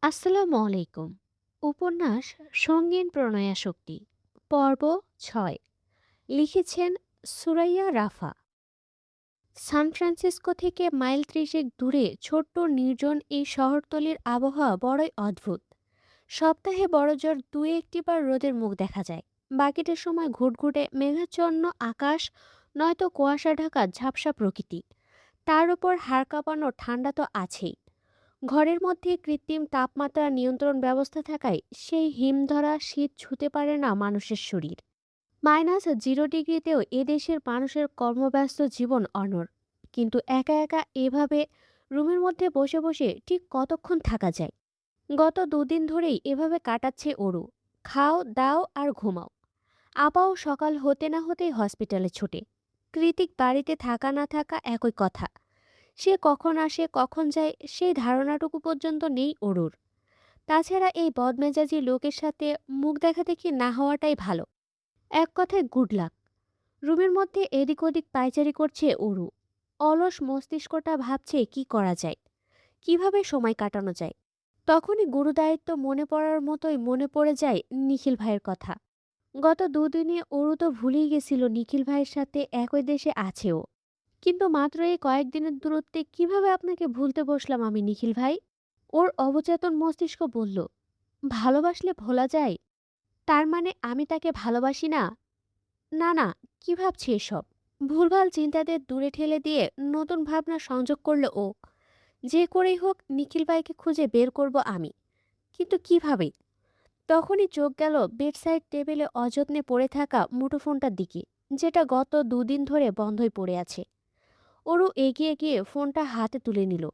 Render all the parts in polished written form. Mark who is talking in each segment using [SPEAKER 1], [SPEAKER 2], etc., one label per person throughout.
[SPEAKER 1] আসসালামু আলাইকুম। উপন্যাস সঙ্গীন প্রণয়াশক্তি পর্ব ৬ লিখেছেন সুরাইয়া রাফা। সান ফ্রান্সিসকো থেকে মাইল ৩০ দূরে ছোট্ট নির্জন এই শহরতলির আবহাওয়া বড়ই অদ্ভুত। সপ্তাহে বড়জোর দুই একটিবার রোদের মুখ দেখা যায়। বাকিটা সময় ঘুটঘুটে মেঘাচ্ছন্ন আকাশ, নয়তো কুয়াশা ঢাকা ঝাপসা প্রকৃতি। তার উপর হাড় কাঁপানো ঠান্ডা তো আছেই। ঘরের মধ্যে কৃত্রিম তাপমাত্রা নিয়ন্ত্রণ ব্যবস্থা থাকায় সেই হিমধরা শীত ছুঁতে পারে না মানুষের শরীর। -0 ডিগ্রিতেও এদেশের মানুষের কর্মব্যস্ত জীবন অনড়। কিন্তু একা একা এভাবে রুমের মধ্যে বসে বসে ঠিক কতক্ষণ থাকা যায়? গত দুদিন ধরেই এভাবে কাটাচ্ছে ওরু। খাও দাও আর ঘুমাও। আপাও সকাল হতে না হতেই হসপিটালে ছুটে। কৃতিক বাড়িতে থাকা না থাকা একই কথা। সে কখন আসে কখন যায় সেই ধারণাটুকু পর্যন্ত নেই অরুর। তাছাড়া এই বদমেজাজি লোকের সাথে মুখ দেখাদেখি না হওয়াটাই ভালো। এক কথায় গুড লাক। রুমের মধ্যে এদিক ওদিক পায়চারি করছে অরু। অলস মস্তিষ্কটা ভাবছে কি করা যায়, কিভাবে সময় কাটানো যায়। তখনই গুরুদায়িত্ব মনে পড়ার মতোই মনে পড়ে যায় নিখিল ভাইয়ের কথা। গত দুদিনে অরু তো ভুলেই গেছিল নিখিল ভাইয়ের সাথে একই দেশে আছেও। কিন্তু মাত্র এই কয়েকদিনের দূরত্বে কিভাবে আপনাকে ভুলতে বসলাম আমি নিখিল ভাই? ওর অবচেতন মস্তিষ্ক বলল, ভালোবাসলে ভোলা যায়? তার মানে আমি তাকে ভালোবাসি না? না না, কি ভাবছি এসব? ভুলভাল চিন্তাদের দূরে ঠেলে দিয়ে নতুন ভাবনা সংযোগ করলো ও। যে করেই হোক নিখিল ভাইকে খুঁজে বের করব আমি। কিন্তু কিভাবে? তখনই চোখ গেল বেডসাইড টেবিলে অযত্নে পড়ে থাকা মুঠোফোনটার দিকে, যেটা গত দুদিন ধরে বন্ধই পড়ে আছে। ওরও এগিয়ে গিয়ে ফোনটা হাতে তুলে নিল।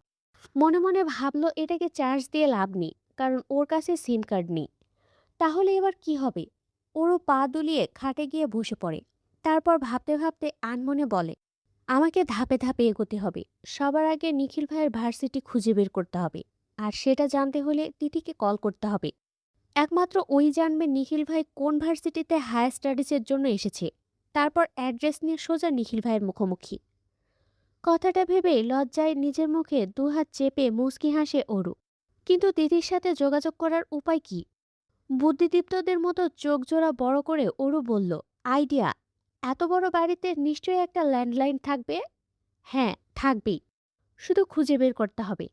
[SPEAKER 1] মনে মনে ভাবলো এটাকে চার্জ দিয়ে লাভ নেই, কারণ ওর কাছে সিম কার্ড নেই। তাহলে এবার কি হবে? ওরও পা দুলিয়ে খাটে গিয়ে বসে পড়ে। তারপর ভাবতে ভাবতে আনমনে বলে, আমাকে ধাপে ধাপে এগোতে হবে। সবার আগে নিখিল ভাইয়ের ভার্সিটি খুঁজে বের করতে হবে। আর সেটা জানতে হলে তিথিকে কল করতে হবে। একমাত্র ওই জানবে নিখিল ভাই কোন ভার্সিটিতে হায়ার স্টাডিজের জন্য এসেছে। তারপর অ্যাড্রেস নিয়ে সোজা নিখিল ভাইয়ের মুখোমুখি। কথাটা ভেবে লজ্জায় নিজের মুখে দুহাত চেপে মুচকি হাসে অরু। কিন্তু দিদির সাথে যোগাযোগ করার উপায় কি? বুদ্ধিদীপ্তদের মতো চোখ জোড়া বড় করে অরু বলল, আইডিয়া। এত বড় বাড়িতে নিশ্চয়ই একটা ল্যান্ডলাইন থাকবে। হ্যাঁ, থাকবেই। শুধু খুঁজে বের করতে হবে।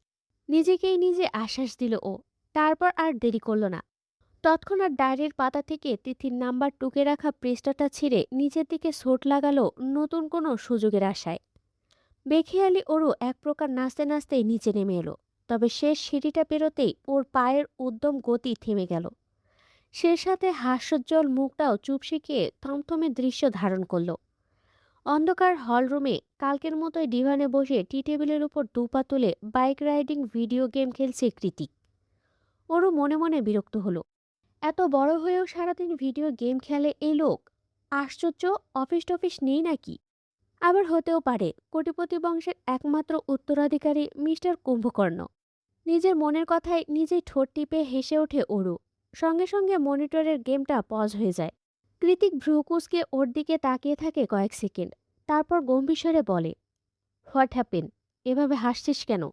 [SPEAKER 1] নিজেকেই নিজে আশ্বাস দিল ও। তারপর আর দেরি করল না। তৎক্ষণাৎ ডায়েরির পাতা থেকে তিথির নাম্বার টুকে রাখা পৃষ্ঠাটা ছিঁড়ে নিজের দিকে ছোট লাগালো নতুন কোনো সুযোগের আশায়। বেখেয়ালি ওরও এক প্রকার নাচতে নাচতেই নিচে নেমে এলো। তবে শেষ সিঁড়িটা পেরোতেই ওর পায়ের উদ্যম গতি থেমে গেল। সে সাথে হাস্যোজ্জ্বল মুখটাও চুপসে গিয়ে থমথমে দৃশ্য ধারণ করলো। অন্ধকার হলরুমে কালকের মতোই ডিভানে বসে টি টেবিলের উপর দুপা তুলে বাইক রাইডিং ভিডিও গেম খেলছে কৃতিক। ওরও মনে মনে বিরক্ত হলো। এত বড় হয়েও সারাদিন ভিডিও গেম খেলে এই লোক। আশ্চর্য, অফিস টফিস নেই নাকি? আবার হতেও পারে কোটিপতি বংশের একমাত্র উত্তরাধিকারী মিস্টার কুম্ভকর্ণ। নিজের মনের কথায় নিজেই ঠোঁট টিপে হেসে ওঠে অরু। সঙ্গে সঙ্গে মনিটরের গেমটা পজ হয়ে যায়। কৃতিক ভ্রুকুসকে ওর দিকে তাকিয়ে থাকে কয়েক সেকেন্ড। তারপর গম্ভীর স্বরে বলে, হোয়াট হ্যাপেন? এভাবে হাসছিস কেন?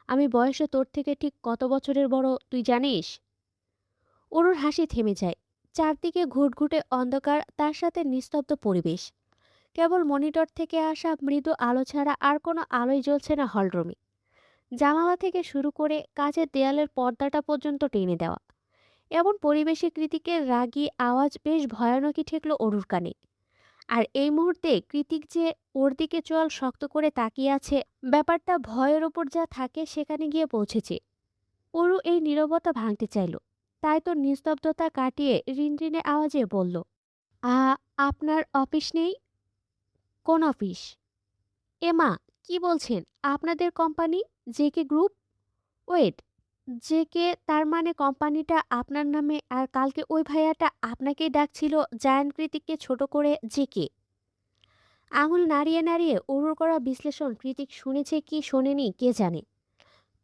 [SPEAKER 1] আমি বয়সে তোর থেকে ঠিক কত বছরের বড় তুই জানিস? অরুর হাসি থেমে যায়। চারদিকে ঘুটঘুটে অন্ধকার, তার সাথে নিস্তব্ধ পরিবেশ। কেবল মনিটর থেকে আসা মৃদু আলো ছাড়া আর কোনো আলোই জ্বলছে না হলরুমে। জানালা থেকে শুরু করে কাচের দেয়ালের পর্দাটা পর্যন্ত টেনে দেওয়া। এমন পরিবেশে কৃতিকের রাগী আওয়াজ বেশ ভয়ানকই ঠেকল অরুর কানে। আর এই মুহূর্তে কৃতিক যে ওর দিকে চোয়াল শক্ত করে তাকিয়ে আছে, ব্যাপারটা ভয়ের ওপর যা থাকে সেখানে গিয়ে পৌঁছেছে। অরু এই নীরবতা ভাঙতে চাইল। তাই তো নিস্তব্ধতা কাটিয়ে রিনরিনে আওয়াজে বলল, আ আপনার অফিস নেই? কোন অফিস? এমা, কি বলছেন? আপনাদের company JK group? Wait, JK তার মানে কোম্পানিটা আপনার নামে, আর কালকে ওই ভাইয়াটা আপনাকেই ডাকছিল জায়ান্ট কৃতিককে ছোট করে জেকে। আঙুল নাড়িয়ে নাড়িয়ে অরুর করা বিশ্লেষণ কৃতিক শুনেছে কি শোনেনি কে জানে।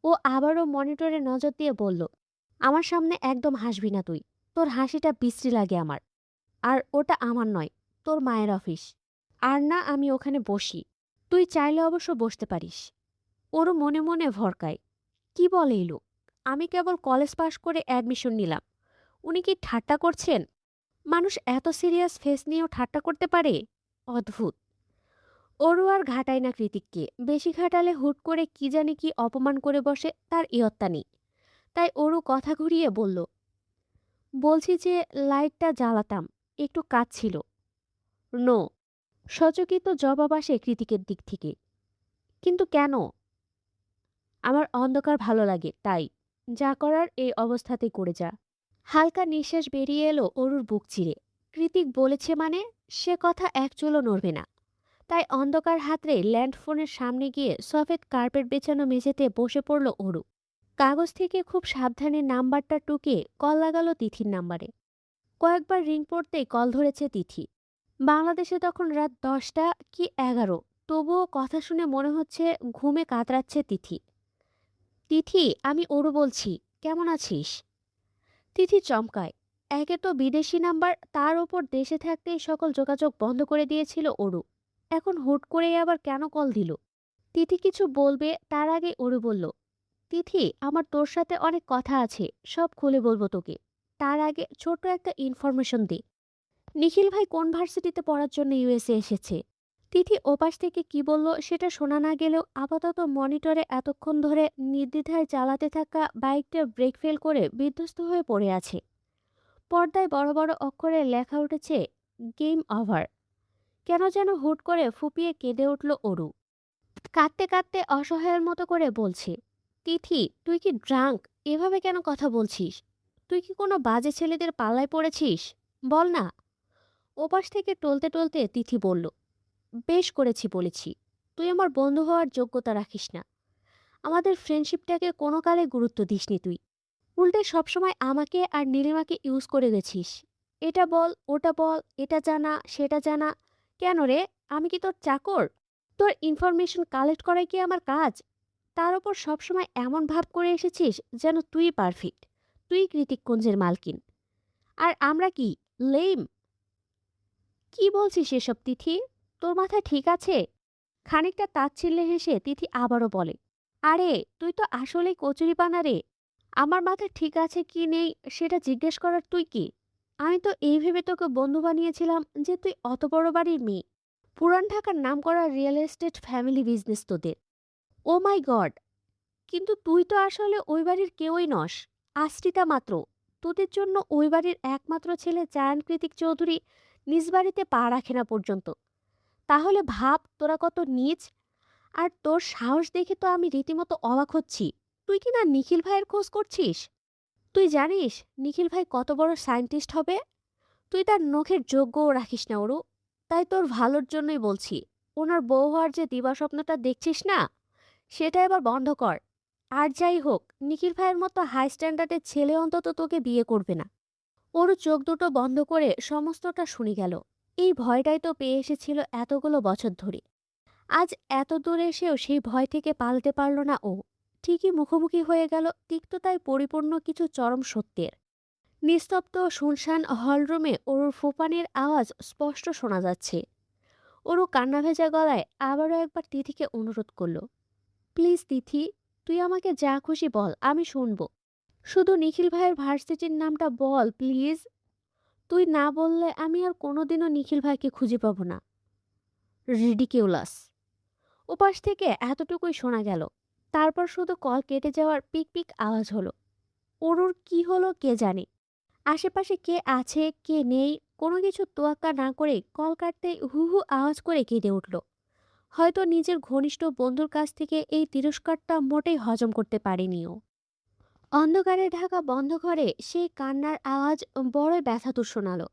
[SPEAKER 1] ও আবারও মনিটরে নজর দিয়ে বলল, আমার সামনে একদম হাসবি না তুই। তোর হাসিটা বিশ্রী লাগে আমার। আর ওটা আমার নয়, তোর মায়ের অফিস। আর না আমি ওখানে বসি। তুই চাইলে অবশ্য বসতে পারিস। ওরও মনে মনে ভরকায়, কি বলে এই লোক? আমি কেবল কলেজ পাশ করে অ্যাডমিশন নিলাম। উনি কি ঠাট্টা করছেন? মানুষ এত সিরিয়াস ফেস নিয়েও ঠাট্টা করতে পারে? অদ্ভুত। অরু আর ঘাটায় না কৃতিককে, বেশি ঘাটালে হুট করে কি জানি কি অপমান করে বসে, তার ইয়ত্তা নেই। তাই অরু কথা ঘুরিয়ে বলল, বলছি যে লাইটটা জ্বালাতাম, একটু কাজ ছিল। নো। সচকিত জবাব আসে কৃতিকের দিক থেকে। কিন্তু কেন? আমার অন্ধকার ভালো লাগে, তাই। যা করার এই অবস্থাতেই করে যা। হালকা নিঃশ্বাস বেরিয়ে এলো অরুর বুক চিরে। কৃতিক বলেছে মানে সে কথা এক চুলও নড়বে না। তাই অন্ধকার হাতড়ে ল্যান্ডফোনের সামনে গিয়ে সফেদ কার্পেট বেছানো মেঝেতে বসে পড়ল অরু। কাগজ থেকে খুব সাবধানে নাম্বারটা টুকে কল লাগালো তিথির নাম্বারে। কয়েকবার রিং পড়তেই কল ধরেছে তিথি। বাংলাদেশে তখন রাত 10টা কি 11, তবুও কথা শুনে মনে হচ্ছে ঘুমে কাতরাচ্ছে তিথি। তিথি, আমি অরু বলছি, কেমন আছিস? তিথি চমকায়। একে তো বিদেশি নাম্বার, তার ওপর দেশে থাকতেই সকল যোগাযোগ বন্ধ করে দিয়েছিল অরু। এখন হুট করেই আবার কেন কল দিল? তিথি কিছু বলবে তার আগে অরু বলল, তিথি, আমার তোর সাথে অনেক কথা আছে, সব খুলে বলবো তোকে। তার আগে ছোট্ট একটা ইনফরমেশন দে। নিখিল ভাই কোন ভার্সিটিতে পড়ার জন্য ইউএসএ এসেছে। তিথি ওপাশ থেকে কি বলল সেটা শোনা না গেলেও আপাতত মনিটরে এতক্ষণ ধরে নির্দ্বিধায় চালাতে থাকা বাইকটা ব্রেক ফেল করে বিধ্বস্ত হয়ে পড়ে আছে। পর্দায় বড় বড় অক্ষরে লেখা উঠেছে, গেম ওভার। কেন যেন হুট করে ফুপিয়ে কেঁদে উঠল অরু। কাঁদতে কাঁদতে অসহায়ের মতো করে বলছে, তিথি, তুই কি ড্রাঙ্ক? এভাবে কেন কথা বলছিস? তুই কি কোনো বাজে ছেলেদের পাল্লায় পড়েছিস? বল না। ওপাশ থেকে টলতে টলতে তিথি বলল, বেশ করেছি বলেছি। তুই আমার বন্ধু হওয়ার যোগ্যতা রাখিস না। আমাদের ফ্রেন্ডশিপটাকে কোনো কালে গুরুত্ব দিসনি তুই। উল্টে সবসময় আমাকে আর নীলিমাকে ইউজ করে গেছিস। এটা বল, ওটা বল, এটা জানা, সেটা জানা। কেন রে? আমি কি তোর চাকর? তোর ইনফরমেশন কালেক্ট করাই কি আমার কাজ? তার উপর সবসময় এমন ভাব করে এসেছিস যেন তুই পারফেক্ট, তুই কৃতিককুঞ্জের মালকিন। আর আমরা কি, লেম? কি বলছিস এসব তিথি? তোর মাথা ঠিক আছে? খানিকটা তাচ্ছিল্যে হেসে তিথি আবারও বলে, আরে তুই তো আসলেই কচুরিপানা রে। আমার মাথা ঠিক আছে কি নেই সেটা জিজ্ঞেস করার তুই কি? আমি তো এই ভেবে তোকে বন্ধু বানিয়েছিলাম যে তুই অত বড় বাড়ির মেয়ে। পুরান ঢাকার নামকরা রিয়েল এস্টেট ফ্যামিলি বিজনেস তোদের। ও মাই গড! কিন্তু তুই তো আসলে ওই বাড়ির কেউই নস, আশ্রিতা মাত্র। তোদের জন্য ওই বাড়ির একমাত্র ছেলে জায়ান কৃতিক চৌধুরী নিজ বাড়িতে পা রাখে না পর্যন্ত। তাহলে ভাব তোরা কত নীচ। আর তোর সাহস দেখে তো আমি রীতিমতো অবাক হচ্ছি। তুই কি না নিখিল ভাইয়ের খোঁজ করছিস? তুই জানিস নিখিল ভাই কত বড় সায়েন্টিস্ট হবে? তুই তার নখের যোগ্যও রাখিস না ওরু। তাই তোর ভালোর জন্যই বলছি, ওনার বউ হওয়ার যে দিবাস্বপ্নটা দেখছিস না, সেটা এবার বন্ধ কর। আর যাই হোক, নিখিল ভাইয়ের মতো হাই স্ট্যান্ডার্ডের ছেলে অন্তত তোকে বিয়ে করবে না। ওর চোখ দুটো বন্ধ করে সমস্তটা শুনে গেল। এই ভয়টাই তো পেয়ে এসেছিল এতগুলো বছর ধরে। আজ এত দূরে এসেও সেই ভয় থেকে পালাতে পারল না ও। ঠিকই মুখোমুখি হয়ে গেল তিক্ততায় পরিপূর্ণ কিছু চরম সত্যের। নিস্তব্ধ শুনশান হলরুমে ওর ফুপানির আওয়াজ স্পষ্ট শোনা যাচ্ছে। ওরও কান্না ভেজা গলায় আবারও একবার তিথিকে অনুরোধ করল, প্লিজ তিথি, তুই আমাকে যা খুশি বল, আমি শুনবো। শুধু নিখিল ভাইয়ের ভার্সিটির নামটা বল প্লিজ। তুই না বললে আমি আর কোনোদিনও নিখিল ভাইকে খুঁজে পাবো না। রিডিকিউলাস। ওপাশ থেকে এতটুকুই শোনা গেল। তারপর শুধু কল কেটে যাওয়ার পিক পিক আওয়াজ হলো। ওরুর কি হলো কে জানে। আশেপাশে কে আছে কে নেই কোনো কিছু তোয়াক্কা না করে কল কাটতেই হু হু আওয়াজ করে কেঁদে উঠল। হয়তো নিজের ঘনিষ্ঠ বন্ধুর কাছ থেকে এই তিরস্কারটা মোটেই হজম করতে পারেনি ও। অন্ধকারে ঢাকা বন্ধ ঘরে সেই কান্নার আওয়াজ বড়ই ব্যথাতুর শোনালো।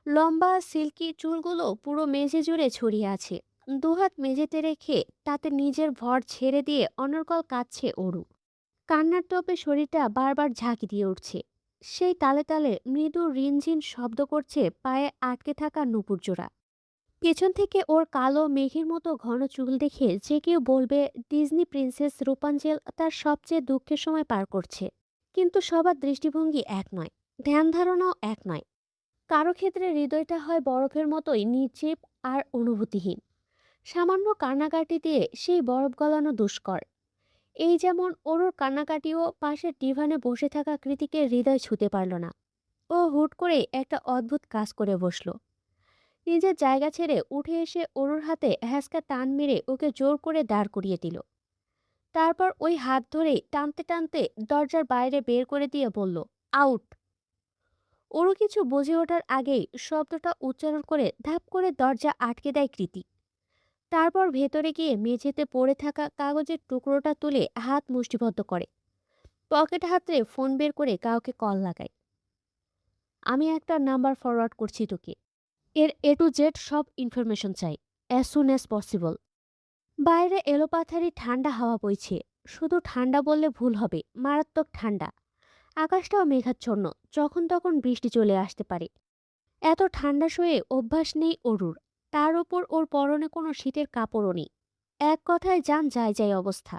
[SPEAKER 1] লম্বা সিল্কি চুলগুলো পুরো মেঝে জুড়ে ছড়িয়ে আছে। দুহাত মেঝেতে রেখে তাতে নিজের ভর ছেড়ে দিয়ে অনর্গল কাঁদছে অরু। কান্নার তোপে শরীরটা বারবার ঝাঁকি দিয়ে উঠছে। সেই তালে তালে মৃদু রিনঝিন শব্দ করছে পায়ে আটকে থাকা নুপুরজোড়া। পেছন থেকে ওর কালো মেঘের মতো ঘন চুল দেখে যে কেউ বলবে ডিজনি প্রিন্সেস রূপাঞ্জেল তার সবচেয়ে দুঃখের সময় পার করছে। কিন্তু সবার দৃষ্টিভঙ্গি এক নয়, ধ্যান ধারণাও এক নয়। কারো ক্ষেত্রে হৃদয়টা হয় বরফের মতোই নির্জীব আর অনুভূতিহীন। সামান্য কান্নাকাটি দিয়ে সেই বরফ গলানো দুষ্কর। এই যেমন ওরুর কান্নাকাটিও পাশের ডিভানে বসে থাকা কৃতিকের হৃদয় ছুঁতে পারল না। ও হুট করে একটা অদ্ভুত কাজ করে বসলো। নিজের জায়গা ছেড়ে উঠে এসে অরুর হাতে হ্যাঁচকা টান মেরে ওকে জোর করে দাঁড় করিয়ে দিল। তারপর ওই হাত ধরে টানতে টানতে দরজার বাইরে বের করে দিয়ে বলল, আউট। ওরও কিছু বুঝে ওঠার আগেই শব্দটা উচ্চারণ করে ধাপ করে দরজা আটকে দেয় কৃতি। তারপর ভেতরে গিয়ে মেঝেতে পড়ে থাকা কাগজের টুকরোটা তুলে হাত মুষ্টিবদ্ধ করে, পকেট হাতড়ে ফোন বের করে কাউকে কল লাগায়। আমি একটা নাম্বার ফরওয়ার্ড করছি তোকে, এর A to Z সব ইনফরমেশন চাই, অ্যাজ সুন অ্যাজ পসিবল। বাইরে এলোপাথারি ঠান্ডা হাওয়া বইছে। শুধু ঠান্ডা বললে ভুল হবে, মারাত্মক ঠান্ডা। আকাশটাও মেঘাচ্ছন্ন, যখন তখন বৃষ্টি চলে আসতে পারে। এত ঠান্ডা সয়ে অভ্যাস নেই অরুর। তার ওপর ওর পরনে কোনো শীতের কাপড়ও নেই। এক কথায় যান যায় যায় অবস্থা।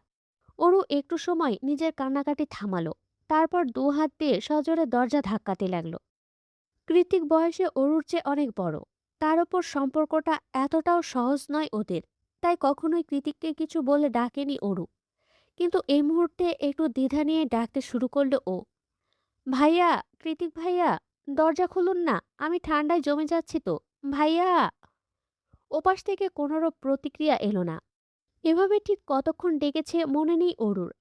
[SPEAKER 1] অরু একটু সময় নিজের কান্নাকাটি থামালো, তারপর দু হাত দিয়ে সজোরে দরজা ধাক্কাতে লাগলো। কৃতিক বয়সে অরুর চেয়ে অনেক বড়। তার ওপর সম্পর্কটা এতটাও সহজ নয় ওদের, তাই কখনোই কৃতিককে কিছু বলে ডাকেনি অরু। কিন্তু এই মুহূর্তে একটু দ্বিধা নিয়ে ডাকতে শুরু করলো ও। ভাইয়া, কৃতিক ভাইয়া, দরজা খুলুন না, আমি ঠান্ডায় জমে যাচ্ছি তো, ভাইয়া। ওপাশ থেকে কোনোরূপ প্রতিক্রিয়া এলো না। এভাবে ঠিক কতক্ষণ ডেকেছে মনে নেই অরুর।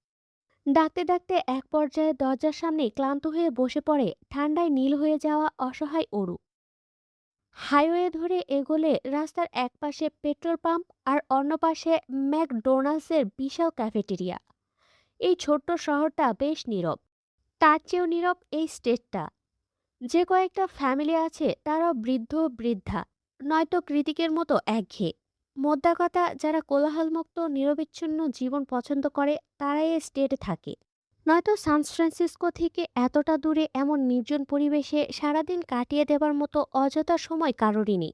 [SPEAKER 1] ডাকতে ডাকতে এক পর্যায়ে দরজার সামনে ক্লান্ত হয়ে বসে পড়ে ঠান্ডায় নীল হয়ে যাওয়া অসহায় অরু। হাইওয়ে ধরে এগোলে রাস্তার এক পাশে পেট্রোল পাম্প আর অন্য পাশে ম্যাকডোনাল্ডসের বিশাল ক্যাফেটেরিয়া। এই ছোট্ট শহরটা বেশ নীরব। তার চেয়েও নীরব এই স্টেটটা। যে কয়েকটা ফ্যামিলি আছে তারাও বৃদ্ধ বৃদ্ধা, নয়তো কৃতিকের মতো একঘেয়ে। মোদ্দা কথা, যারা কোলাহলমুক্ত নিরবিচ্ছিন্ন জীবন পছন্দ করে তারাই এই স্টেটে থাকে। নয়তো সান ফ্রান্সিসকো থেকে এতটা দূরে এমন নির্জন পরিবেশে সারাদিন কাটিয়ে দেবার মতো অযথা সময় কারোরই নেই।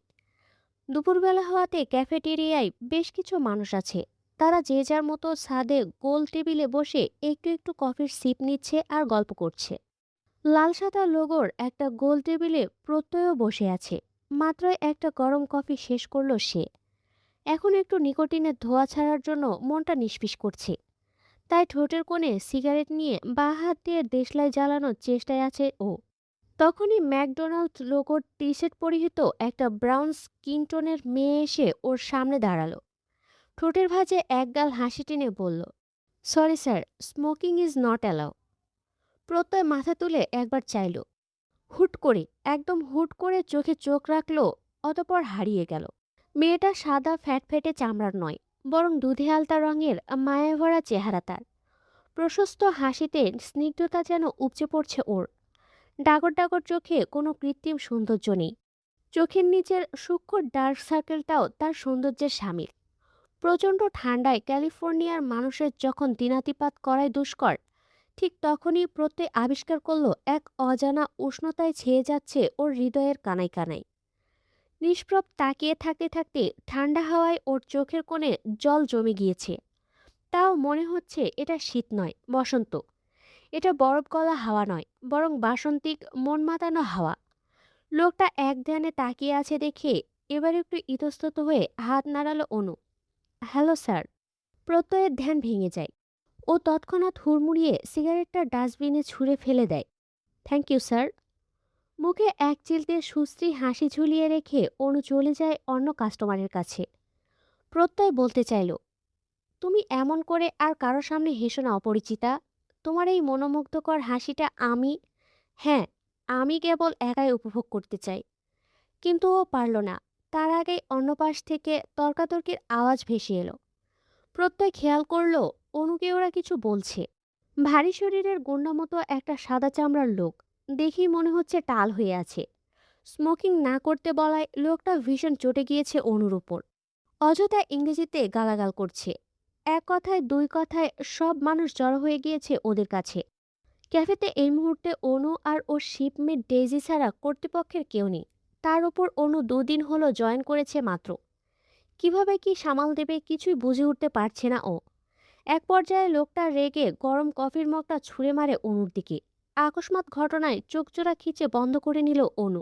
[SPEAKER 1] দুপুরবেলা হওয়াতে ক্যাফেটেরিয়ায় বেশ কিছু মানুষ আছে। তারা যে যার মতো ছাদে গোল টেবিলে বসে একটু একটু কফির সিপ নিচ্ছে আর গল্প করছে। লাল সাদা লোগোর একটা গোল টেবিলে প্রত্যয়ও বসে আছে। মাত্রই একটা গরম কফি শেষ করলো সে। এখন একটু নিকোটিনের ধোঁয়া ছাড়ার জন্য মনটা নিষ্পিস করছে। তাই ঠোঁটের কোণে সিগারেট নিয়ে বাঁ হাত দিয়ে দেশলাই জ্বালানোর চেষ্টায় আছে ও। তখনই ম্যাকডোনাল্ড লোগোর টি শার্ট পরিহিত একটা ব্রাউন স্কিন টোনের মেয়ে এসে ওর সামনে দাঁড়ালো। ঠোঁটের ভাঁজে একগাল হাসি টেনে বলল, sorry sir, smoking is not allow. প্রত্যয় মাথা তুলে একবার চাইল। হুট করে, একদম হুট করে চোখে চোখ রাখলো, অতপর হারিয়ে গেল। মেয়েটা সাদা ফ্যাটফেটে চামড়ার নয়, বরং দুধে আলতা রঙের মায়ায় ভরা চেহারা তার। প্রশস্ত হাসিতে স্নিগ্ধতা যেন উপচে পড়ছে ওর। ডাগর ডাগর চোখে কোনো কৃত্রিম সৌন্দর্য নেই। চোখের নিচের সূক্ষ্ম ডার্ক সার্কেলটাও তার সৌন্দর্যের সামিল। প্রচণ্ড ঠান্ডায় ক্যালিফোর্নিয়ার মানুষের যখন দিনাতিপাত করাই দুষ্কর, ঠিক তখনই প্রত্যয় আবিষ্কার করলো এক অজানা উষ্ণতায় ছেয়ে যাচ্ছে ওর হৃদয়ের কানায় কানায়। নিষ্প্রভ তাকিয়ে থাকতে থাকতে ঠান্ডা হাওয়ায় ওর চোখের কোণে জল জমে গিয়েছে। তাও মনে হচ্ছে এটা শীত নয়, বসন্ত। এটা বরফ গলা হাওয়া নয়, বরং বাসন্তিক মন মাতানো হাওয়া। লোকটা এক ধ্যানে তাকিয়ে আছে দেখে এবার একটু ইতস্তত হয়ে হাত নাড়ালো অনু। Hello sir. প্রত্যয়ের ধ্যান ভেঙে যায়। ও তৎক্ষণাৎ হুড়মুড়িয়ে সিগারেটটা ডাস্টবিনে ছুঁড়ে ফেলে দেয়। Thank you sir. মুখে এক চিলতে সুশ্রী হাসি ঝুলিয়ে রেখে অনু চলে যায় অন্য কাস্টমারের কাছে। প্রত্যয় বলতে চাইল, তুমি এমন করে আর কারো সামনে হেসো না অপরিচিতা। তোমার এই মনোমুগ্ধকর হাসিটা আমি, হ্যাঁ, আমি কেবল একাই উপভোগ করতে চাই। কিন্তু ও পারল না। তার আগেই অন্য পাশ থেকে তর্কাতর্কির আওয়াজ ভেসে এলো। প্রত্যয় খেয়াল করলো অনুকে ওরা কিছু বলছে। ভারী শরীরের গুন্ডা মতো একটা সাদা চামড়ার লোক। দেখেই মনে হচ্ছে টাল হয়ে আছে। স্মোকিং না করতে বলায় লোকটা ভীষণ চটে গিয়েছে অনুর উপর। অযথা ইংরেজিতে গালাগাল করছে। এক কথায় দুই কথায় সব মানুষ জড়ো হয়ে গিয়েছে ওদের কাছে। ক্যাফেতে এই মুহূর্তে অনু আর ওর শিপমেট ডেইজি ছাড়া কর্তৃপক্ষের কেউ নেই। তার উপর অনু 2 দিন হলো জয়েন করেছে মাত্র। কিভাবে কি সামাল দেবে কিছুই বুঝে উঠতে পারছে না ও। এক পর্যায়ে লোকটা রেগে গরম কফির মগটা ছুঁড়ে মারে অনুর দিকে। আকস্মাৎ ঘটনায় চোখজোড়া খিচে বন্ধ করে নিল অনু।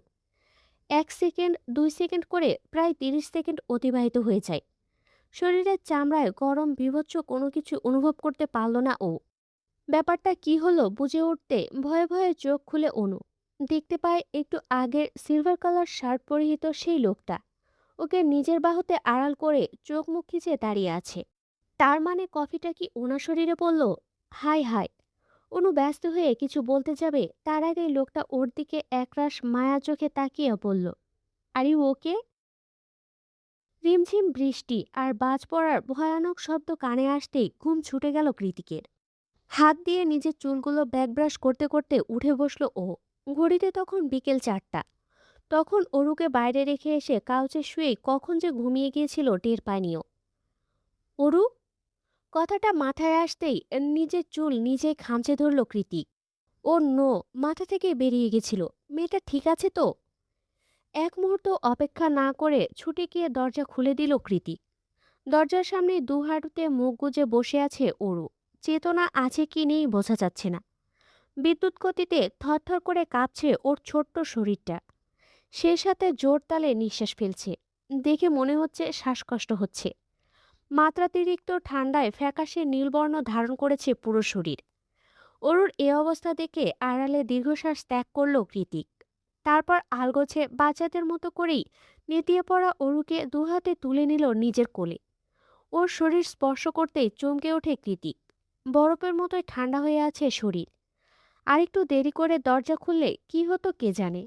[SPEAKER 1] 1 সেকেন্ড 2 সেকেন্ড করে প্রায় 30 সেকেন্ড অতিবাহিত হয়ে যায়। শরীরের চামড়ায় গরম বিভৎস কোনো কিছু অনুভব করতে পারল না ও। ব্যাপারটা কি হলো বুঝে উঠতে ভয়ে ভয়ে চোখ খুলে অনু দেখতে পায় একটু আগের সিলভার কালার শার্ট পরিহিত সেই লোকটা ওকে নিজের বাহুতে আড়াল করে চোখ মুখ খিচে দাঁড়িয়ে আছে। তার মানে কফিটা কি ওনার শরীরে পড়ল? High high! অনু ব্যস্ত হয়ে কিছু বলতে যাবে তার আগেই লোকটা ওর দিকে একরাশ মায়া চোখে তাকিয়ে বলল, আর ইউ ওকে? রিমঝিম বৃষ্টি আর বাজ পড়ার ভয়ানক শব্দ কানে আসতেই ঘুম ছুটে গেল কৃতিকের। হাত দিয়ে নিজের চুলগুলো ব্যাকব্রাশ করতে করতে উঠে বসলো ও। ঘড়িতে তখন বিকেল 4টা। তখন অরুকে বাইরে রেখে এসে কাউচে শুয়ে কখন যে ঘুমিয়ে গিয়েছিল টের পায়নিও। অরু! কথাটা মাথায় আসতেই নিজের চুল নিজেই খামচে ধরল কৃতিক। ও নো! মাথা থেকে বেরিয়ে গেছিল। মেয়েটা ঠিক আছে তো? এক মুহূর্ত অপেক্ষা না করে ছুটে গিয়ে দরজা খুলে দিল কৃতিক। দরজার সামনে দু হাঁটুতে মুখ গুজে বসে আছে অরু। চেতনা আছে কি নেই বোঝা যাচ্ছে না। বিদ্যুৎ গতিতে থরথর করে কাঁপছে ওর ছোট্ট শরীরটা। সে সাথে জোর তালে নিঃশ্বাস ফেলছে। দেখে মনে হচ্ছে শ্বাসকষ্ট হচ্ছে। মাত্রাতিরিক্ত ঠান্ডায় ফ্যাকাশে নীলবর্ণ ধারণ করেছে পুরো শরীর। অরুর এ অবস্থা দেখে আড়ালে দীর্ঘশ্বাস ত্যাগ করল কৃতিক। তারপর আলগোছে বাচ্চাদের মতো করেই নেতিয়ে পড়া অরুকে দুহাতে তুলে নিল নিজের কোলে। ওর শরীর স্পর্শ করতেই চমকে ওঠে কৃতিক। বরফের মতোই ঠান্ডা হয়ে আছে শরীর। আরেকটু দেরি করে দরজা খুললে কি হতো কে জানে।